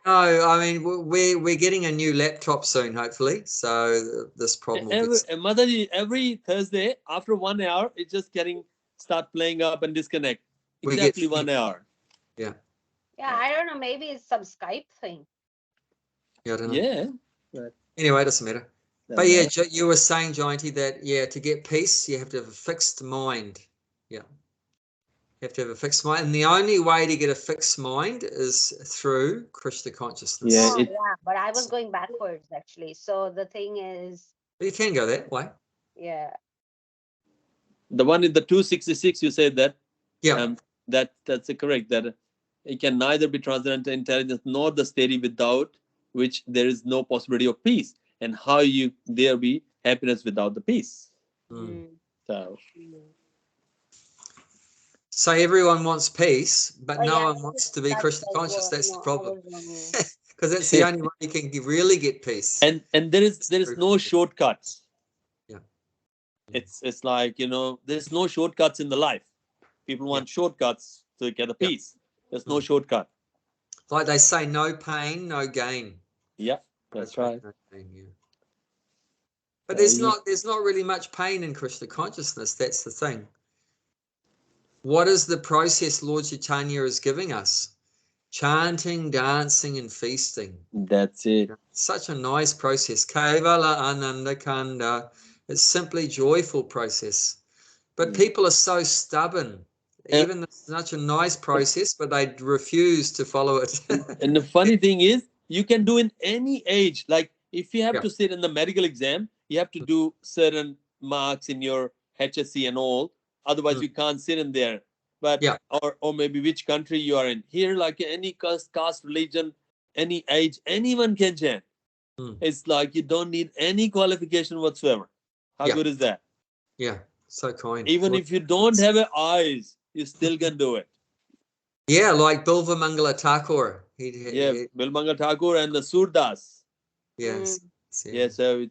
No, I mean, we're getting a new laptop soon, hopefully. So this problem will get... Motherji, every Thursday after 1 hour, it's just start playing up and disconnect. Exactly 1 hour. Yeah. Yeah, I don't know. Maybe it's some Skype thing. Yeah, I don't know. Yeah. But anyway, it doesn't matter. But yeah, you were saying, Jayanti, that to get peace, you have to have a fixed mind. Yeah. You have to have a fixed mind. And the only way to get a fixed mind is through Krishna consciousness. Yeah, yeah, but I was going backwards, actually. So the thing is... You can go that way. Yeah. The one in the 266, you said that. Yeah. That's correct. That it can neither be transcendental intelligence nor the steady without which there is no possibility of peace. And how there be happiness without the peace. So everyone wants peace, but no one wants to be Krishna conscious. That's the problem. Because that's the only way you can really get peace. And there is no shortcuts. Yeah. It's like, there's no shortcuts in the life. People want shortcuts to get the peace. There's no shortcut. Like they say, no pain, no gain. Yeah, that's right. No pain, yeah. But there's not really much pain in Krishna consciousness. That's the thing. What is the process Lord Chaitanya is giving us? Chanting, dancing, and feasting. That's it. Such a nice process. Kevala Ananda Kanda. It's simply joyful process. But people are so stubborn. Even though it's such a nice process, but they refuse to follow it. And the funny thing is, you can do in any age. Like if you have to sit in the medical exam, you have to do certain marks in your HSC and all. Otherwise, you can't sit in there. But or maybe which country you are in. Here, like any caste, religion, any age, anyone can chant. It's like you don't need any qualification whatsoever. How good is that? Yeah, so kind. Even if you don't have eyes, you still can do it. Yeah, like Bilva Mangala Thakur. Bilmangala Thakur and the Surdas. Yes. Yeah, so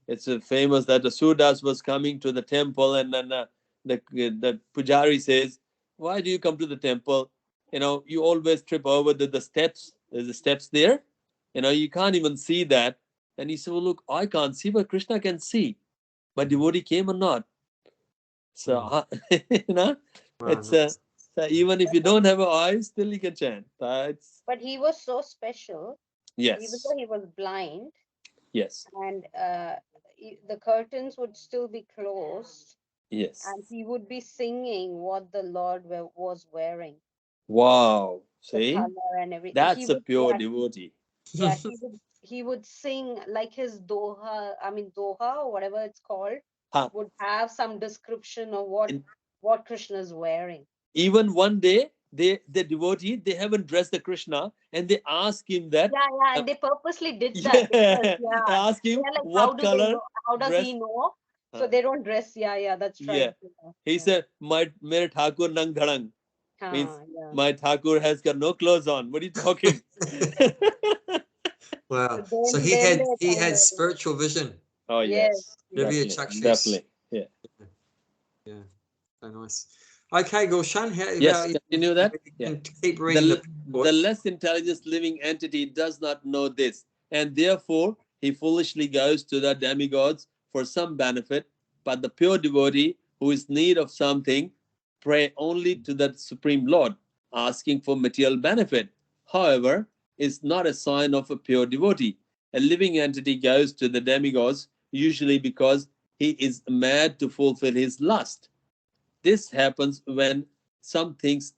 it's a famous that the Surdas was coming to the temple, and then the Pujari says, "Why do you come to the temple? You always trip over the steps. There's the steps there. You can't even see that." And he said, "Well, look, I can't see, but Krishna can see. My devotee came or not." So it's so even if you don't have eyes, still you can chant. But he was so special. Yes. Even though he was blind. Yes. And the curtains would still be closed. Yes. And he would be singing what the Lord was wearing. Wow. See? The color and everything. That's a pure devotee. Yeah, he would sing like his doha or whatever it's called, would have some description of what Krishna is wearing. Even one day, the devotee, they haven't dressed the Krishna, and they ask him that. Yeah, and they purposely did that. Because, ask him like, what color. How does he know? So they don't dress. Yeah, that's right. Yeah. He said, "Mere Thakur nang dharang." Means my Thakur has got no clothes on. What are you talking? Wow. So he had spiritual vision. Oh yes. Definitely. Yeah. Yeah. So nice. Okay, Gulshan. Yes, continue that. Keep reading the less intelligent living entity does not know this, and therefore he foolishly goes to the demigods for some benefit. But the pure devotee who is in need of something pray only to the Supreme Lord, asking for material benefit. However, is not a sign of a pure devotee. A living entity goes to the demigods usually because he is mad to fulfill his lust. This happens when something's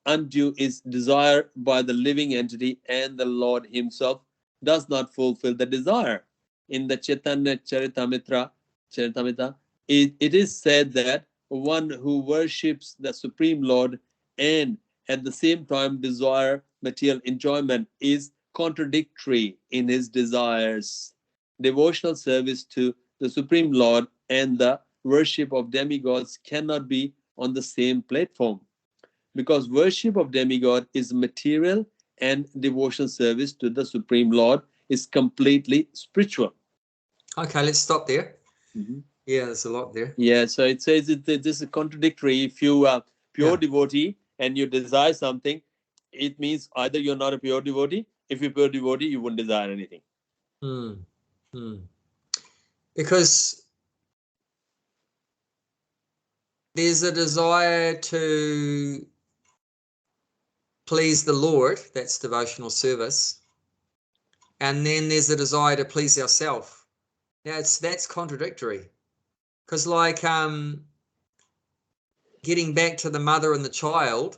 undue is desired by the living entity and the Lord himself does not fulfill the desire. In the Chaitanya Charitamrita, it is said that one who worships the Supreme Lord and at the same time desire material enjoyment is contradictory in his desires. Devotional service to the Supreme Lord and the worship of demigods cannot be on the same platform, because worship of demigod is material and devotional service to the Supreme Lord is completely spiritual. Okay, let's stop there. Yeah, there's a lot there. Yeah, so it says this is contradictory. If you are pure devotee and you desire something, it means either you're not a pure devotee if you're pure devotee, you wouldn't desire anything. Because there's a desire to please the Lord, that's devotional service, and then there's a desire to please ourselves. Now that's contradictory, because like getting back to the mother and the child,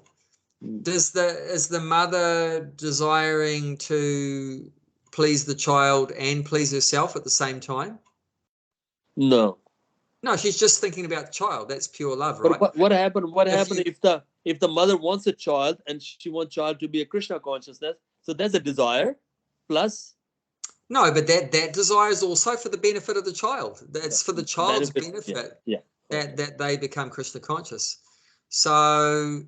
is the mother desiring to please the child and please herself at the same time? No, she's just thinking about the child. That's pure love, right? But what happened if the mother wants a child and she wants child to be a Krishna consciousness? So there's a desire plus. No, but that desire is also for the benefit of the child. That's for the child's benefit. That they become Krishna conscious. So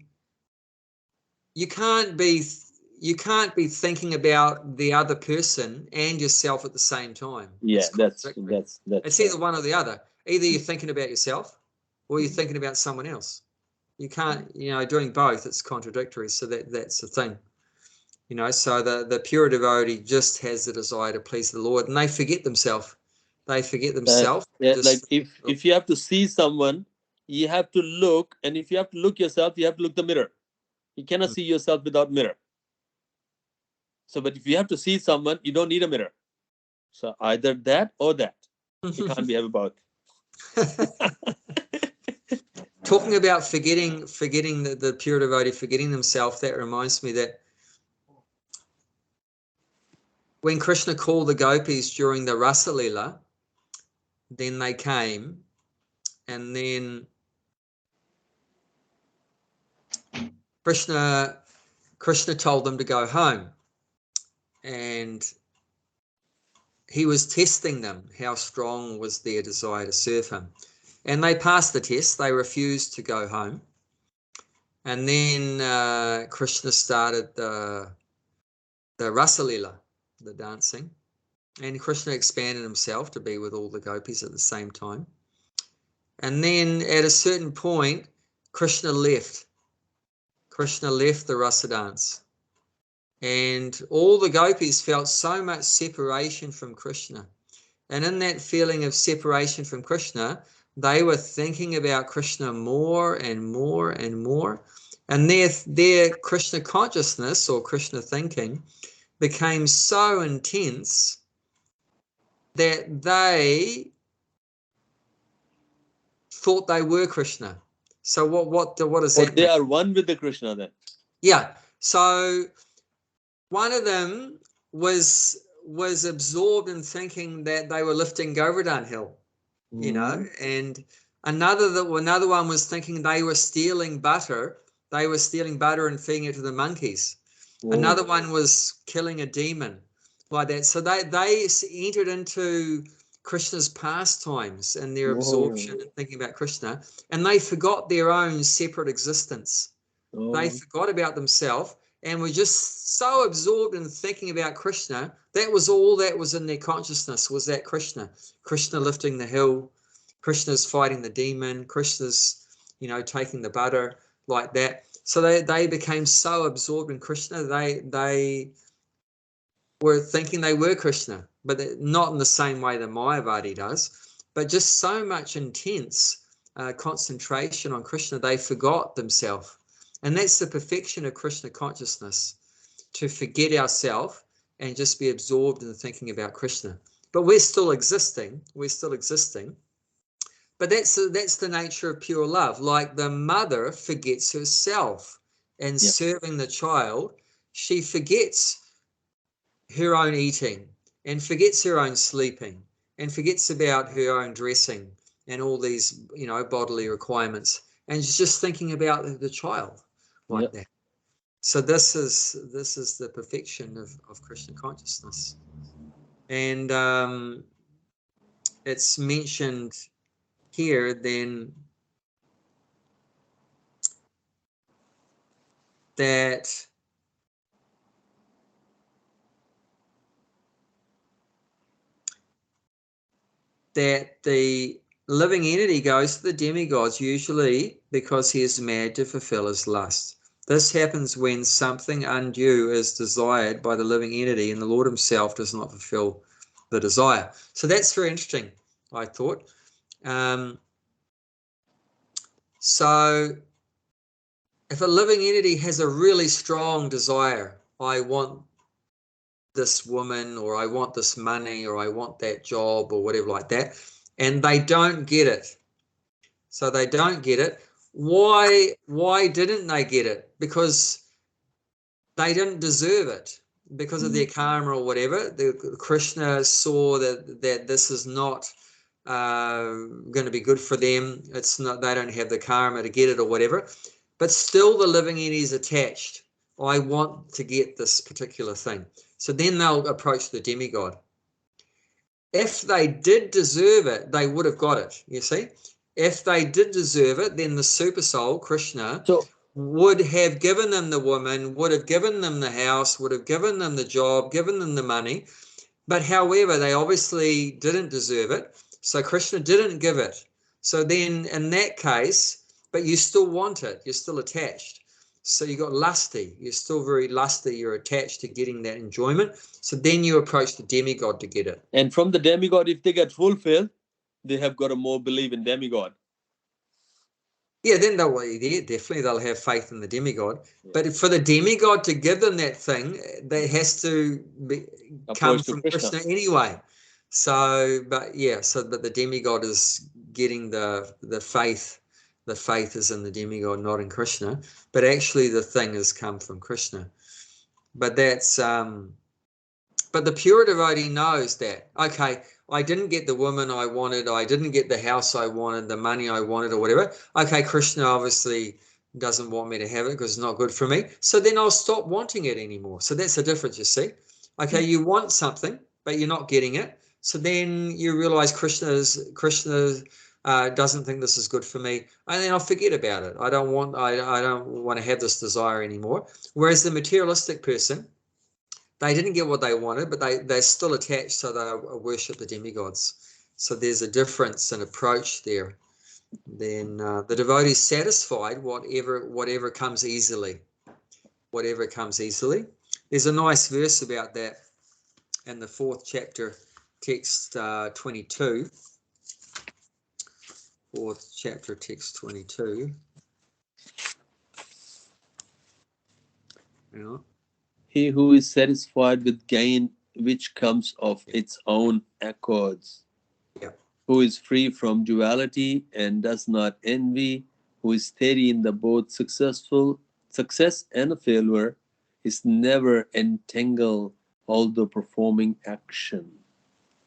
you can't be thinking about the other person and yourself at the same time. Yeah, that's it's either one or the other. Either you're thinking about yourself or you're thinking about someone else. You can't, doing both, it's contradictory. So that's the thing. So the pure devotee just has the desire to please the Lord, and they forget themselves. Like if you have to see someone, you have to look, and if you have to look yourself, you have to look the mirror. You cannot see yourself without mirror. So, but if you have to see someone, you don't need a mirror. So either that or that. You can't be both. Talking about forgetting the pure devotee, forgetting themselves, that reminds me that when Krishna called the gopis during the Rasa Leela, then they came, and then Krishna told them to go home, and he was testing them, how strong was their desire to serve him. And they passed the test. They refused to go home. And then Krishna started the Rasa Leela, the dancing. And Krishna expanded himself to be with all the gopis at the same time. And then at a certain point, Krishna left. Krishna left the Rasa dance. And all the gopis felt so much separation from Krishna. And in that feeling of separation from Krishna, they were thinking about Krishna more and more and more. And their Krishna consciousness or Krishna thinking became so intense that they thought they were Krishna. So what does that mean? They are one with the Krishna then. Yeah. So one of them was absorbed in thinking that they were lifting Govardhan Hill, and another one was thinking they were stealing butter. They were stealing butter and feeding it to the monkeys. Another one was killing a demon, like that. So they entered into Krishna's pastimes and their absorption and thinking about Krishna, and they forgot their own separate existence. They forgot about themselves and were just so absorbed in thinking about Krishna. That was all that was in their consciousness, was that Krishna lifting the hill, Krishna's fighting the demon, Krishna's taking the butter, like that. So they became so absorbed in Krishna, they were thinking they were Krishna, but not in the same way that Mayavadi does, but just so much intense concentration on Krishna, they forgot themselves. And that's the perfection of Krishna consciousness, to forget ourselves and just be absorbed in thinking about Krishna. But we're still existing. But that's the nature of pure love. Like the mother forgets herself and serving the child, she forgets her own eating and forgets her own sleeping and forgets about her own dressing and all these, bodily requirements. And she's just thinking about the child like that. So this is the perfection of Krishna consciousness. And it's mentioned here then that the living entity goes to the demigods usually because he is mad to fulfill his lust. This happens when something undue is desired by the living entity and the Lord himself does not fulfill the desire. So that's very interesting, I thought. So if a living entity has a really strong desire, I want this woman, or I want this money, or I want that job, or whatever like that, and they don't get it. So they don't get it. Why didn't they get it? Because they didn't deserve it, because of their karma or whatever. The Krishna saw that this is not going to be good for them. It's not, they don't have the karma to get it or whatever. But still the living entity is attached. I want to get this particular thing. So then they'll approach the demigod. If they did deserve it, they would have got it, you see. If they did deserve it, then the super soul, Krishna, would have given them the woman, would have given them the house, would have given them the job, given them the money. But however, they obviously didn't deserve it. So Krishna didn't give it. So then in that case, but you still want it, you're still attached. So you got lusty, you're still very lusty, you're attached to getting that enjoyment. So then you approach the demigod to get it. And from the demigod, if they get fulfilled, they have got a more belief in demigod. Yeah, then they'll have faith in the demigod. Yeah. But for the demigod to give them that thing, that has to come from Krishna anyway. So, but the demigod is getting the faith. The faith is in the demigod, not in Krishna. But actually, the thing has come from Krishna. But that's but the pure devotee knows that, okay, I didn't get the woman I wanted, I didn't get the house I wanted, the money I wanted, or whatever. Okay, Krishna obviously doesn't want me to have it because it's not good for me. So then I'll stop wanting it anymore. So that's the difference, you see. Okay, you want something, but you're not getting it. So then you realize Krishna doesn't think this is good for me, and then I'll forget about it. I don't want to have this desire anymore. Whereas the materialistic person, they didn't get what they wanted, but they're still attached, so they worship the demigods. So there's a difference in approach there. Then the devotee is satisfied whatever comes easily. Whatever comes easily. There's a nice verse about that in the 4th chapter, text 22. 4th chapter, text 22. Yeah. He who is satisfied with gain which comes of its own accords, who is free from duality and does not envy, who is steady in the both success and failure, is never entangled, although performing action.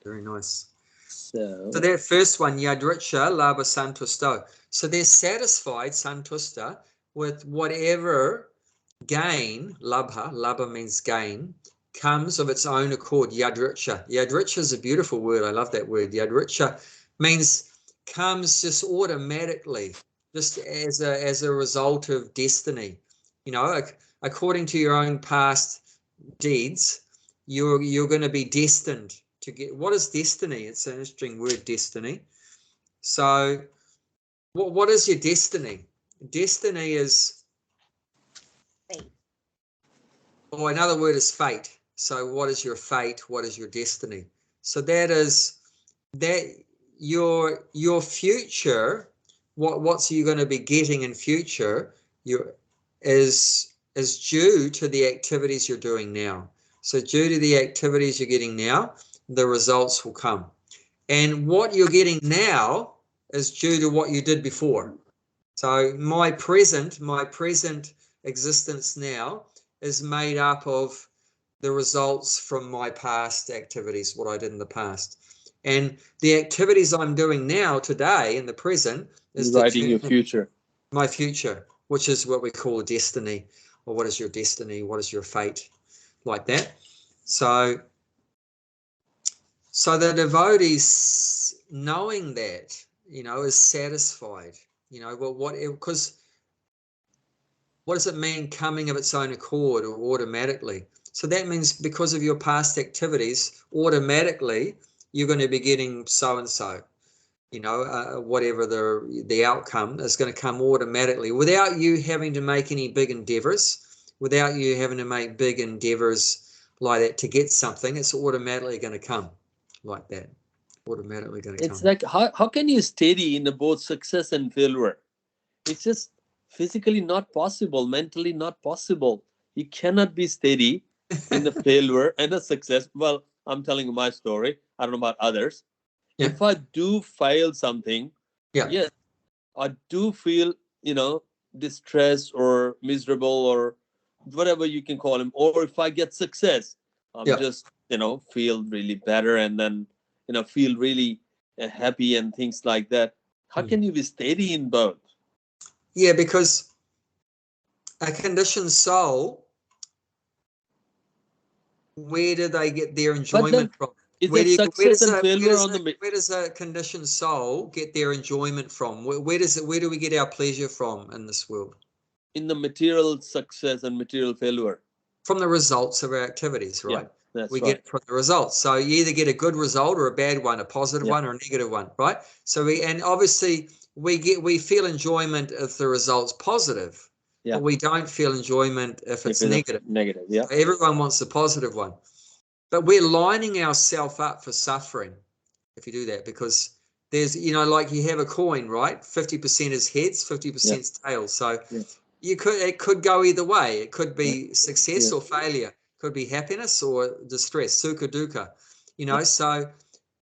Very nice. So that first one, yadricha labha santusto. So they're satisfied, santusta, with whatever gain, labha means gain, comes of its own accord, yadricha. Yadricha is a beautiful word. I love that word. Yadricha means comes just automatically, just as a result of destiny. You know, according to your own past deeds, you're going to be destined to get. What is destiny? It's an interesting word, destiny. So what is your destiny? Destiny is fate. Or another word is fate. So what is your fate? What is your destiny? So that is that your future, what's you going to be getting in future, is due to the activities you're doing now. So due to the activities you're getting now, the results will come. And what you're getting now is due to what you did before. So my present existence now is made up of the results from my past activities, what I did in the past. And the activities I'm doing now, today, in the present, is writing your future. My future, which is what we call destiny, or what is your destiny, what is your fate, like that. So the devotees, knowing that, is satisfied, because what does it mean, coming of its own accord or automatically? So that means because of your past activities, automatically you're going to be getting so-and-so. You know, whatever the outcome is going to come automatically without you having to make any big endeavors, without you having to make big endeavors like that to get something. It's automatically going to come like that. Automatically going to come. It's like, how can you steady in both success and failure? It's just physically not possible, mentally not possible. You cannot be steady in the failure and the success. Well, I'm telling you my story. I don't know about others. Yeah. If I do fail something, Yeah. yes, I do feel, distressed or miserable or whatever you can call him. Or if I get success, I'm Yeah. just, feel really better and then, feel really happy and things like that. How can you be steady in both? Yeah, because a conditioned soul, where do they get their enjoyment from? Where does a conditioned soul get their enjoyment from? Where do we get our pleasure from in this world? In the material success and material failure. From the results of our activities, right? Yeah, we get from the results. So you either get a good result or a bad one, a positive one or a negative one, right? So obviously we feel enjoyment if the result's positive, but we don't feel enjoyment if it's negative. Yeah. So everyone wants the positive one. But we're lining ourselves up for suffering if you do that, because there's, like you have a coin, right? 50% is heads, 50% is tails. So it could go either way. It could be success or failure. It could be happiness or distress, sukha dukkha. So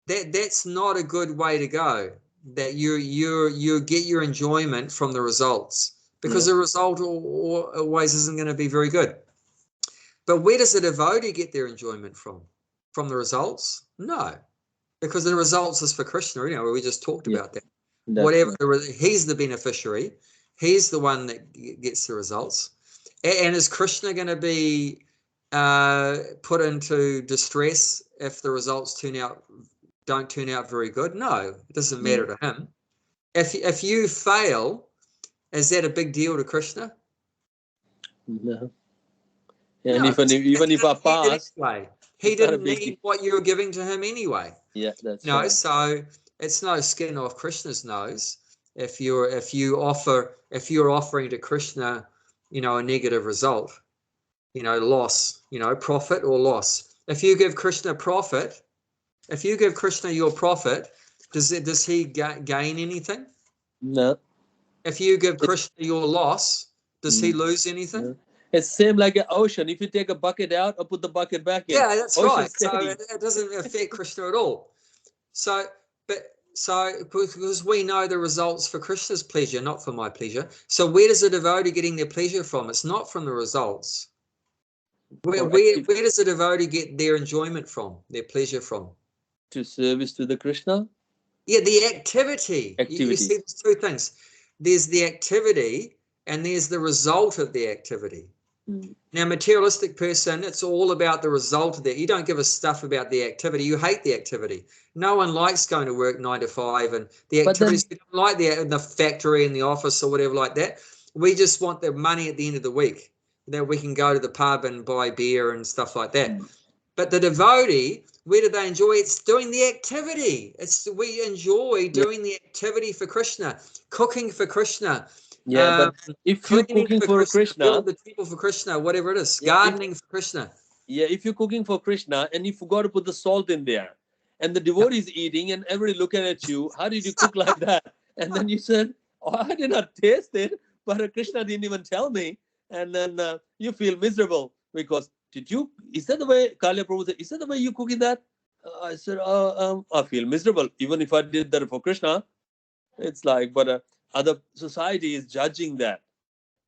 that's not a good way to go. That you get your enjoyment from the results, because the result always isn't going to be very good. But where does the devotee get their enjoyment from? From the results? No, because the results is for Krishna. We just talked about that. Whatever he's the beneficiary, he's the one that gets the results. And is Krishna going to be put into distress if the results don't turn out very good? No, it doesn't matter to him. If you fail, is that a big deal to Krishna? No. And even if I pass, he didn't need what you were giving to him anyway. Yeah, that's right. So it's no skin off Krishna's nose if you're offering to Krishna, a negative result, loss, profit or loss. If you give Krishna profit, if you give Krishna your profit, does he gain anything? No. If you give Krishna your loss, does he lose anything? No. It's same like an ocean. If you take a bucket out or put the bucket back in. Yeah, that's right. So it doesn't affect Krishna at all. So because we know the results for Krishna's pleasure, not for my pleasure. So where does the devotee getting their pleasure from? It's not from the results. Where does the devotee get their enjoyment from, their pleasure from? To service to the Krishna? Yeah, the activity. You see, there's two things. There's the activity and there's the result of the activity. Now, materialistic person, it's all about the result of that. You don't give a stuff about the activity. You hate the activity. No one likes going to work 9 to 5 and the activities. We don't like in the factory, in the office or whatever like that. We just want the money at the end of the week that we can go to the pub and buy beer and stuff like that. But the devotee, where do they enjoy? It's doing the activity. We enjoy doing the activity for Krishna, cooking for Krishna. Yeah, but if you're cooking for Krishna, build the temple for Krishna, whatever it is, gardening for Krishna. Yeah, if you're cooking for Krishna and you forgot to put the salt in there, and the devotee is eating and everybody looking at you, how did you cook like that? And then you said, "Oh, I did not taste it, but Krishna didn't even tell me." And then you feel miserable because is that the way, Kalya Prabhu said, is that the way you cooking that? I said, I feel miserable. Even if I did that for Krishna, it's like, but other society is judging that.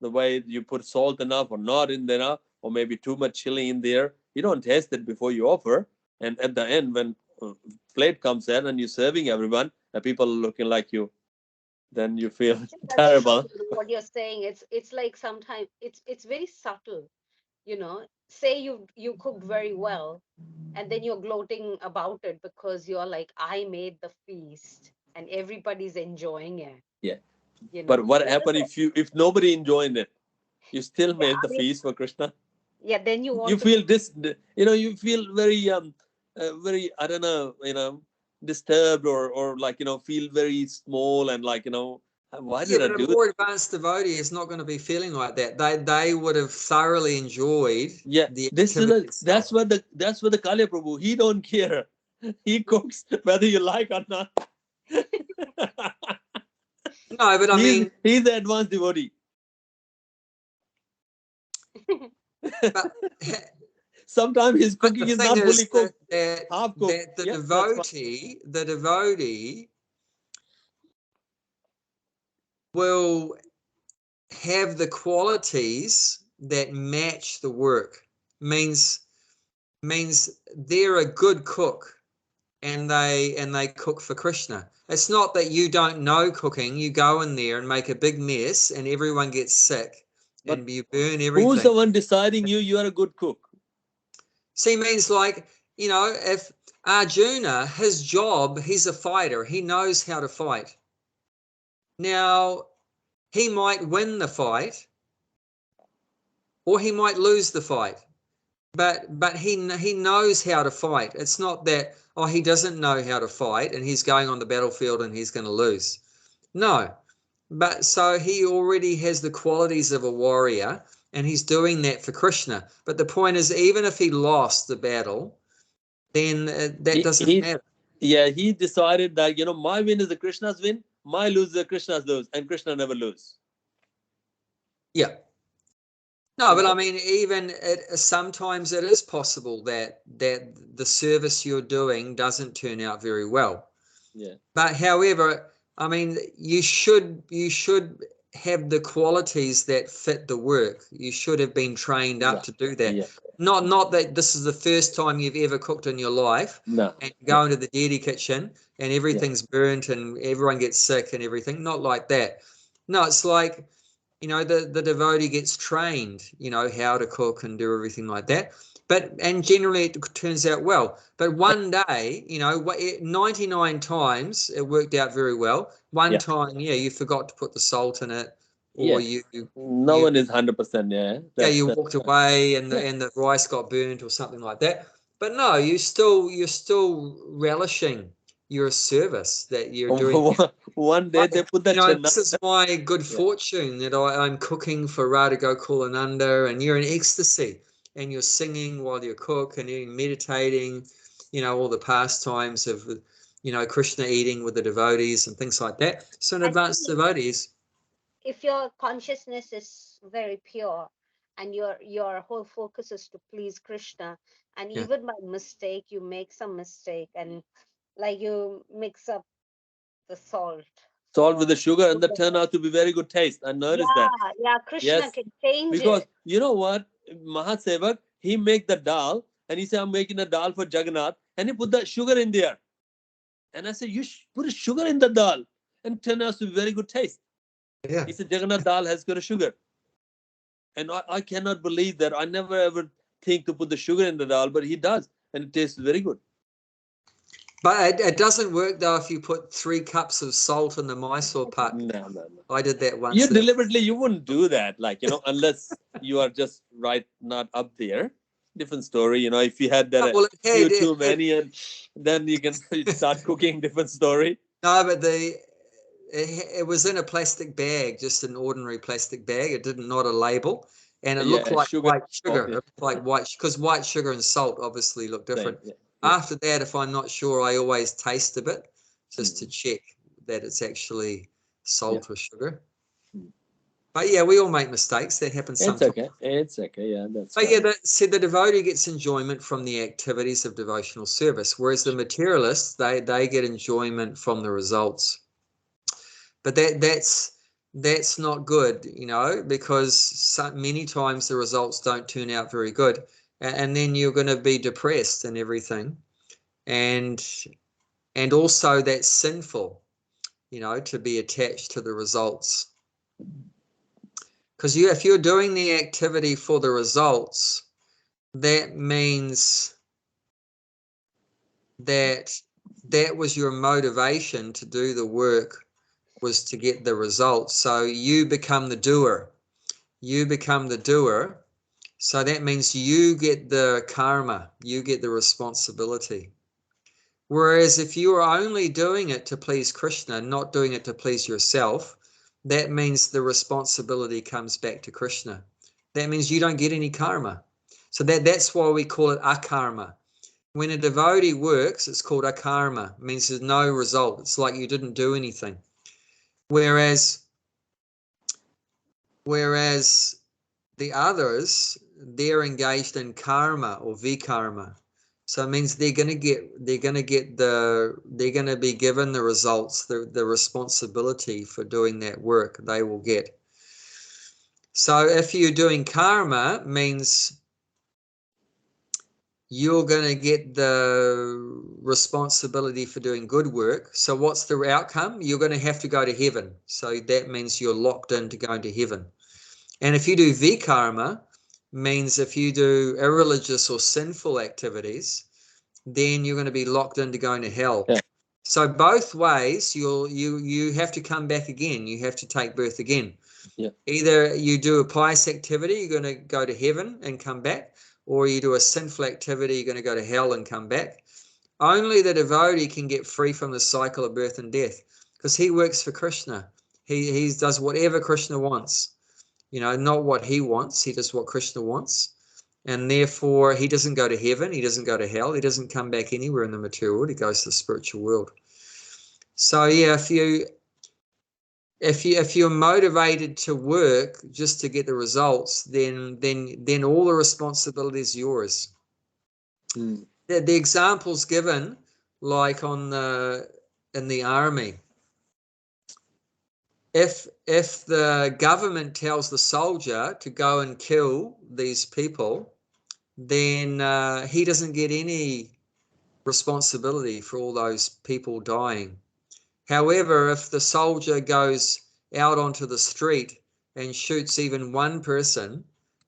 The way you put salt enough or not in there, or maybe too much chili in there. You don't taste it before you offer. And at the end, when plate comes in and you're serving everyone, and people are looking like you, then you feel terrible. What you're saying, it's like sometimes it's very subtle. Say you cooked very well, and then you're gloating about it because you're like, I made the feast and everybody's enjoying it. Yeah. But what happened if nobody enjoyed it? You still made the feast for Krishna. Yeah, then you feel this. You feel very very, I don't know, disturbed or like, feel very small and like, why Yeah, did I but do a more advanced devotee is not going to be feeling like that. They would have thoroughly enjoyed Yeah, the this is activity that's itself. what the Kali Prabhu, he don't care. He cooks whether you like or not. No, but I mean, He's the advanced devotee. but Sometimes his but the cooking is thing not fully is cooked, that half cooked. the Yeah, that's fine. devotee will have the qualities that match the work. Means they're a good cook and they cook for Krishna. It's not that you don't know cooking. You go in there and make a big mess and everyone gets sick But and you burn who's everything. the one deciding you are a good cook? See, means like, if Arjuna, his job, he's a fighter. He knows how to fight. Now, he might win the fight or he might lose the fight. But he knows how to fight. It's not that, oh, he doesn't know how to fight and he's going on the battlefield and he's going to lose. No. But so he already has the qualities of a warrior and he's doing that for Krishna. But the point is, even if he lost the battle, then that doesn't matter. Yeah, he decided that, my win is the Krishna's win, my lose is the Krishna's lose, and Krishna never lose. Yeah. No, but I mean, even sometimes it is possible that the service you're doing doesn't turn out very well. Yeah. But however, I mean, you should have the qualities that fit the work. You should have been trained up to do that. Yeah. Not that this is the first time you've ever cooked in your life. No. And you go into the deity kitchen and everything's burnt and everyone gets sick and everything. Not like that. No, it's like, the devotee gets trained, how to cook and do everything like that. And generally it turns out well. But one day, 99 times it worked out very well. One time, you forgot to put the salt in it, or no one is 100%. Yeah. You walked away and the rice got burnt or something like that. But no, you're still relishing your service that you're doing. One day they put that. This is my good fortune that I'm cooking for Radha Gokulananda, and you're in ecstasy and you're singing while you cook and you're meditating, all the pastimes of, Krishna eating with the devotees and things like that. So in advanced devotees, if your consciousness is very pure and your whole focus is to please Krishna, and even by mistake you make some mistake and like you mix up the salt with the sugar and that turn out to be very good taste. I noticed that. Yeah, Krishna can change because it. You know what, Mahasevak, he make the dal and he said, I'm making a dal for Jagannath, and he put the sugar in there. And I said, you put a sugar in the dal and turn out to be very good taste. He said, Jagannath dal has got a sugar. And I cannot believe that. I never ever think to put the sugar in the dal, but he does. And it tastes very good. But it doesn't work though if you put 3 cups of salt in the Mysore pot. No. I did that once. You deliberately, you wouldn't do that, unless you are just not up there. Different story, if you had that too many, and then you can start cooking. Different story. No, but it was in a plastic bag, just an ordinary plastic bag. It didn't, not a label, and it looked like white sugar. It looked like because white sugar and salt obviously look different. After that, if I'm not sure, I always taste a bit just to check that it's actually salt or sugar. But we all make mistakes. That happens sometimes. It's okay. Yeah, that's. But the devotee gets enjoyment from the activities of devotional service, whereas the materialists, they get enjoyment from the results. But that's not good, because many times the results don't turn out very good, and then you're going to be depressed and everything, and also that's sinful, to be attached to the results. Because if you're doing the activity for the results, that means that was your motivation to do the work, was to get the results. So you become the doer. So that means you get the karma, you get the responsibility. Whereas if you are only doing it to please Krishna, not doing it to please yourself, that means the responsibility comes back to Krishna. That means you don't get any karma. So that's why we call it akarma. When a devotee works, it's called akarma. It means there's no result. It's like you didn't do anything. Whereas the others, they're engaged in karma or vikarma. So it means they're going to be given the results, the responsibility for doing that work they will get. So if you're doing karma, means you're going to get the responsibility for doing good work. So what's the outcome? You're going to have to go to heaven. So that means you're locked into going to heaven. And if you do vikarma, means if you do irreligious or sinful activities, then you're going to be locked into going to hell. Yeah. So both ways, you have to come back again. You have to take birth again. Yeah. Either you do a pious activity, you're going to go to heaven and come back, or you do a sinful activity, you're going to go to hell and come back. Only the devotee can get free from the cycle of birth and death, because he works for Krishna. He does whatever Krishna wants. You know, not what he wants. He does what Krishna wants. And therefore, he doesn't go to heaven. He doesn't go to hell. He doesn't come back anywhere in the material world. He goes to the spiritual world. So, yeah, if you're motivated to work just to get the results, then all the responsibility is yours. Mm. The examples given, like in the army, if the government tells the soldier to go and kill these people, then he doesn't get any responsibility for all those people dying. However, if the soldier goes out onto the street and shoots even one person,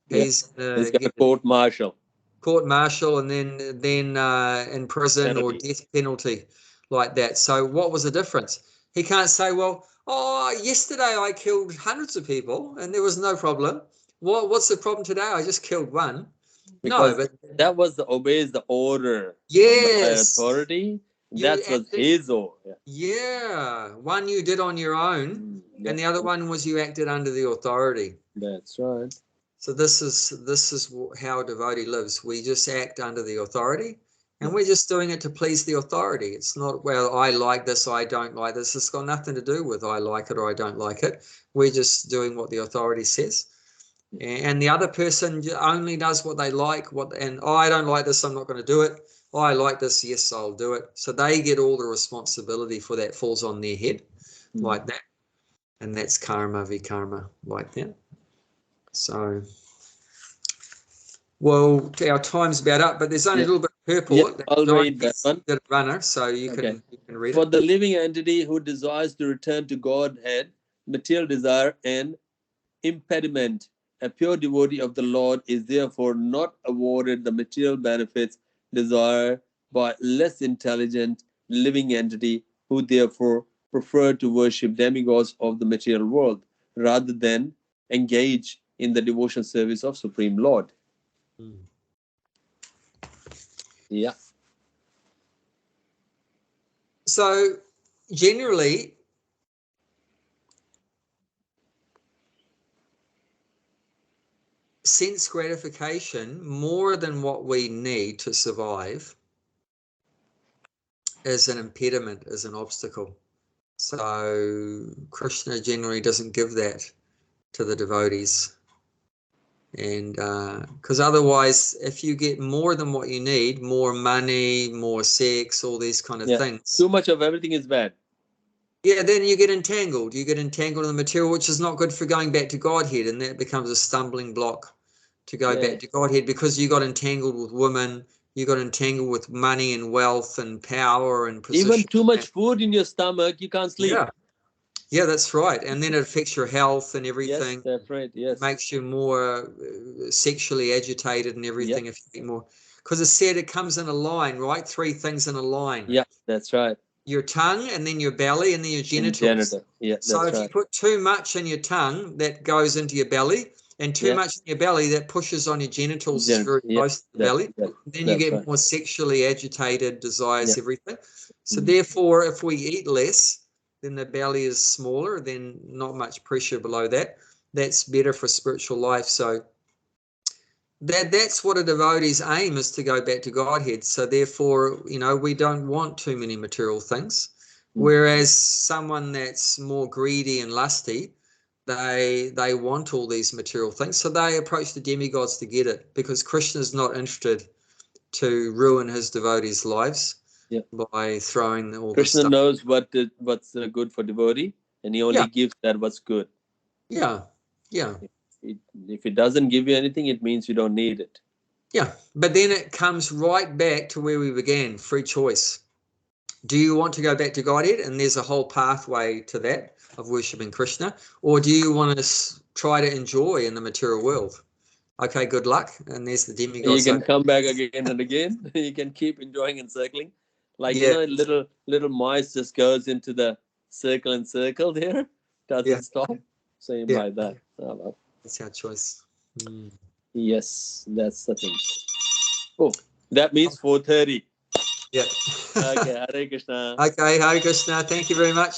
he's got a court-martial. Court-martial, and then in prison Penalty. or death penalty, like that. So what was the difference? He can't say, well, yesterday I killed hundreds of people and there was no problem. What's the problem today? I just killed one. Because no, but that was obeys the order. Yes. By authority. That was his order. Yeah. One you did on your own, and the other one was you acted under the authority. That's right. So this is how a devotee lives. We just act under the authority, and we're just doing it to please the authority. It's not, well, I like this, I don't like this. It's got nothing to do with I like it or I don't like it. We're just doing what the authority says. And the other person only does what they like, I don't like this, I'm not going to do it. I like this, yes, I'll do it. So they get all the responsibility for that, falls on their head, like that. And that's karma vikarma, like that. So, well, our time's about up, but there's only a little bit of purport. I'll read that one. The runner, so you can read For it. the living entity who desires to return to Godhead, material desire and impediment, a pure devotee of the Lord is therefore not awarded the material benefits desired by less intelligent living entity who therefore prefer to worship demigods of the material world rather than engage in the devotion service of Supreme Lord. Yeah. So generally, sense gratification, more than what we need to survive, is an impediment, is an obstacle. So Krishna generally doesn't give that to the devotees. And because otherwise, if you get more than what you need, more money, more sex, all these kind of things. Too much of everything is bad. Yeah, then you get entangled. You get entangled in the material, which is not good for going back to Godhead. And that becomes a stumbling block to go back to Godhead, because you got entangled with women, you got entangled with money and wealth and power and position. Even too much food in your stomach, you can't sleep. Yeah, that's right. And then it affects your health and everything. Yes, that's right. Yes. It makes you more sexually agitated and everything if you eat more. Because it said it comes in a line, right? 3 things in a line. Yeah, that's right. Your tongue, and then your belly, and then your genitals. Yeah, that's so if you put too much in your tongue, that goes into your belly. and too much in your belly, that pushes on your genitals very close to the belly. Then you get more sexually agitated, desires, everything. So therefore, if we eat less, then the belly is smaller, then not much pressure below that. That's better for spiritual life. So that's what a devotee's aim is, to go back to Godhead. So therefore, we don't want too many material things. Whereas someone that's more greedy and lusty, they want all these material things. So they approach the demigods to get it, because Krishna's not interested to ruin his devotees' lives by throwing all this stuff. Krishna knows what's good for devotee, and he only gives that what's good. Yeah. If it doesn't give you anything, it means you don't need it. Yeah, but then it comes right back to where we began, free choice. Do you want to go back to Godhead? And there's a whole pathway to that, of worshipping Krishna. Or do you want to try to enjoy in the material world? Okay, good luck. And there's the demigod. You can come back again and again. You can keep enjoying and circling. Like, little mice just goes into the circle and circle there. Doesn't stop. Same like that. That's our choice. Yes, that's the thing. Oh, that means 4:30. Yeah. Okay, Hare Krishna. Okay, Hare Krishna. Thank you very much.